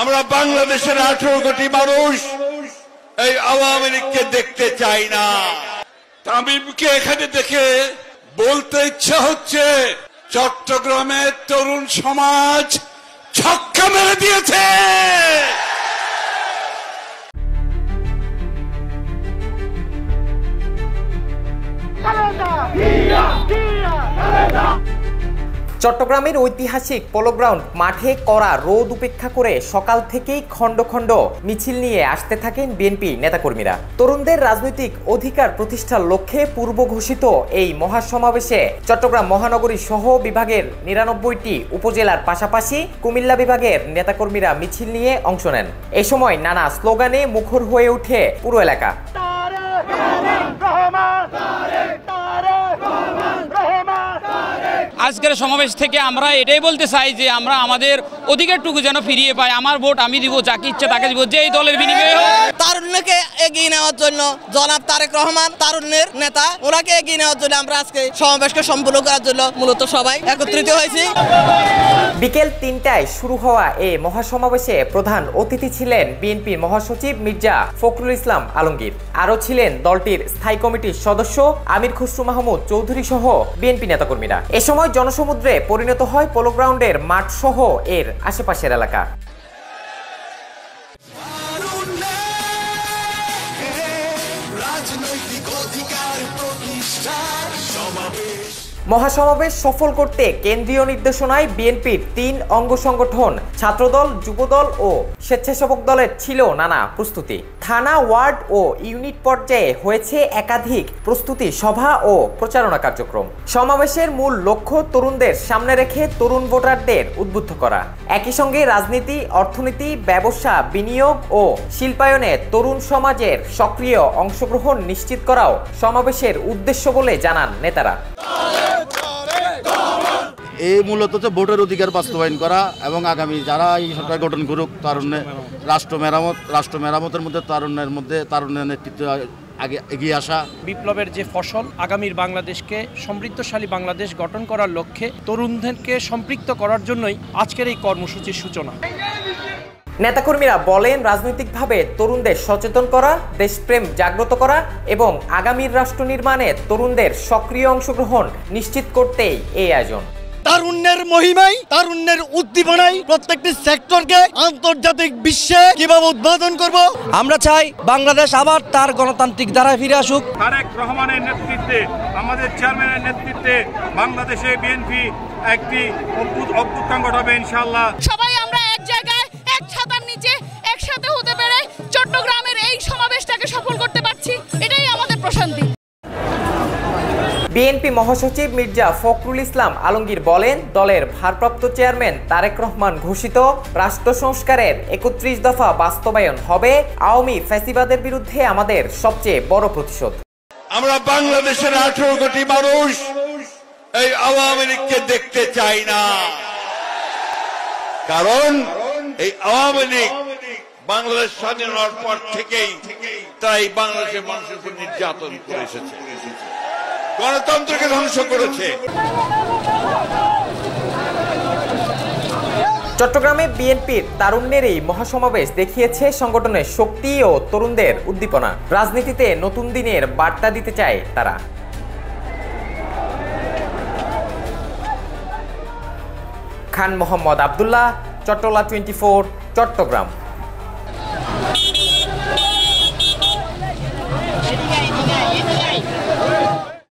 আমরা বাংলাদেশের 18 কোটি মানুষ এই আওয়ামী লীগকে দেখতে চাই না। তামিমকে এখানে দেখে বলতে ইচ্ছা হচ্ছে, চট্টগ্রামের তরুণ সমাজ ছক্কা মেরে দিয়েছে। চট্টগ্রামের ঐতিহাসিক পোলো গ্রাউন্ড মাঠে কড়া রোদ উপেক্ষা করে সকাল থেকেই খণ্ড খণ্ড মিছিল নিয়ে আসতে থাকেন বিএনপি নেতাকর্মীরা। তরুণদের রাজনৈতিক অধিকার প্রতিষ্ঠার লক্ষ্যে পূর্ব ঘোষিত এই মহাসমাবেশে চট্টগ্রাম মহানগরী সহ বিভাগের ৯৯টি উপজেলার পাশাপাশি কুমিল্লা বিভাগের নেতাকর্মীরা মিছিল নিয়ে অংশ নেন। এ সময় নানা স্লোগানে মুখর হয়ে ওঠে পুরো এলাকা। আজকের সমাবেশ থেকে আমরা এটাই বলতে চাই যে আমরা আমাদের অধিকারটুকু যেন ফিরিয়ে পাই। আমার ভোট আমি দিব, যাকে ইচ্ছে তাকে দিব, যেই দলের বিনিময়ে হোক। তারুণ্যকে এগিয়ে নেওয়ার জন্য জনাব তারেক রহমান তারুণ্যের নেতা, ওনাকে এগিয়ে নেওয়ার জন্য আমরা আজকে সমাবেশকে সম্পূর্ণ করার জন্য মূলত সবাই একত্রিত হয়েছি। বিকেল ৩টায় শুরু হওয়া এই মহাসমাবেশে প্রধান অতিথি ছিলেন বিএনপির মহাসচিব মির্জা ফখরুল ইসলাম আলমগীর। আরও ছিলেন দলটির স্থায়ী কমিটির সদস্য আমির খসরু মাহমুদ চৌধুরী সহ বিএনপি নেতাকর্মীরা। এ সময় জনসমুদ্রে পরিণত হয় পোলো গ্রাউন্ডের মাঠ সহ এর আশেপাশের এলাকা। মহাসমাবেশ সফল করতে কেন্দ্রীয় নির্দেশনায় বিএনপির ৩ অঙ্গ সংগঠন ছাত্রদল, যুবদল ও স্বেচ্ছাসেবক দলের ছিল নানা প্রস্তুতি। থানা, ওয়ার্ড ও ইউনিট পর্যায়ে হয়েছে একাধিক প্রস্তুতি সভা ও প্রচারণা কার্যক্রম। সমাবেশের মূল লক্ষ্য তরুণদের সামনে রেখে তরুণ ভোটারদের উদ্বুদ্ধ করা, একই সঙ্গে রাজনীতি, অর্থনীতি, ব্যবসা, বিনিয়োগ ও শিল্পায়নে তরুণ সমাজের সক্রিয় অংশগ্রহণ নিশ্চিত করাও সমাবেশের উদ্দেশ্য বলে জানান নেতারা। এই মূলত হচ্ছে ভোটের অধিকার বাস্তবায়ন করা এবং আগামী যারা এই সরকার গঠন করুক তারুণ্যে রাষ্ট্র মেরামতের মধ্যে তারুণ্যের নেতৃত্ব আগে এগিয়ে আসা। বিপ্লবের যে ফসল, আগামীর বাংলাদেশকে সমৃদ্ধশালী বাংলাদেশ গঠন করার লক্ষ্যে তরুণদেরকে সম্পৃক্ত করার জন্যই আজকের এই কর্মসূচির সূচনা। নেতাকর্মীরা বলেন, রাজনৈতিকভাবে তরুণদের সচেতন করা, দেশপ্রেম জাগ্রত করা এবং আগামীর রাষ্ট্র নির্মাণে তরুণদের সক্রিয় অংশগ্রহণ নিশ্চিত করতেই এই আয়োজন। তারুণ্যের মহিমায়, তারুণ্যের উদ্দীপনায় প্রত্যেকটি সেক্টরকে আন্তর্জাতিক বিশ্বে কিভাবে উদ্বোধন করব। আমরা চাই বাংলাদেশ আবার তার গণতান্ত্রিক ধারায় ফিরে আসুক। তারেক রহমানের নেতৃত্বে, আমাদের চেয়ারম্যানের নেতৃত্বে বাংলাদেশে বিএনপি একটি অভ্যুত্থান ঘটাবে ইনশাআল্লাহ। সবাই আমরা এক জায়গায় এক ছাতার নিচে একসাথে হতে পেরে চট্টগ্রামের এই সমাবেশটাকে সফল করতে পারছি, এটাই আমাদের প্রশান্তি। বিএনপি মহাসচিব মির্জা ফখরুল ইসলাম আলমগীর বলেন, দলের ভারপ্রাপ্ত চেয়ারম্যান তারেক রহমান ঘোষিত রাষ্ট্র সংস্কারের ৩১ দফা বাস্তবায়ন হবে আওয়ামী ফ্যাসিবাদের বিরুদ্ধে আমাদের সবচেয়ে বড় প্রতিশোধ। আমরা বাংলাদেশের 18 কোটি মানুষ এই আওয়ামী লীগকে দেখতে চাই না, কারণ এই আওয়ামী লীগ বাংলাদেশ স্বাধীন হওয়ার পর থেকেই তাই বাংলাদেশের মানুষের উপর নির্যাতন করে এসেছে, গণতন্ত্রকে ধ্বংস করেছে। চট্টগ্রামে বিএনপির তারুণ্যের এই মহাসমাবেশ দেখিয়েছে সংগঠনের শক্তি ও তরুণদের উদ্দীপনা। রাজনীতিতে নতুন দিনের বার্তা দিতে চায় তারা। খান মোহাম্মদ আব্দুল্লাহ, চট্টলা 24, চট্টগ্রাম।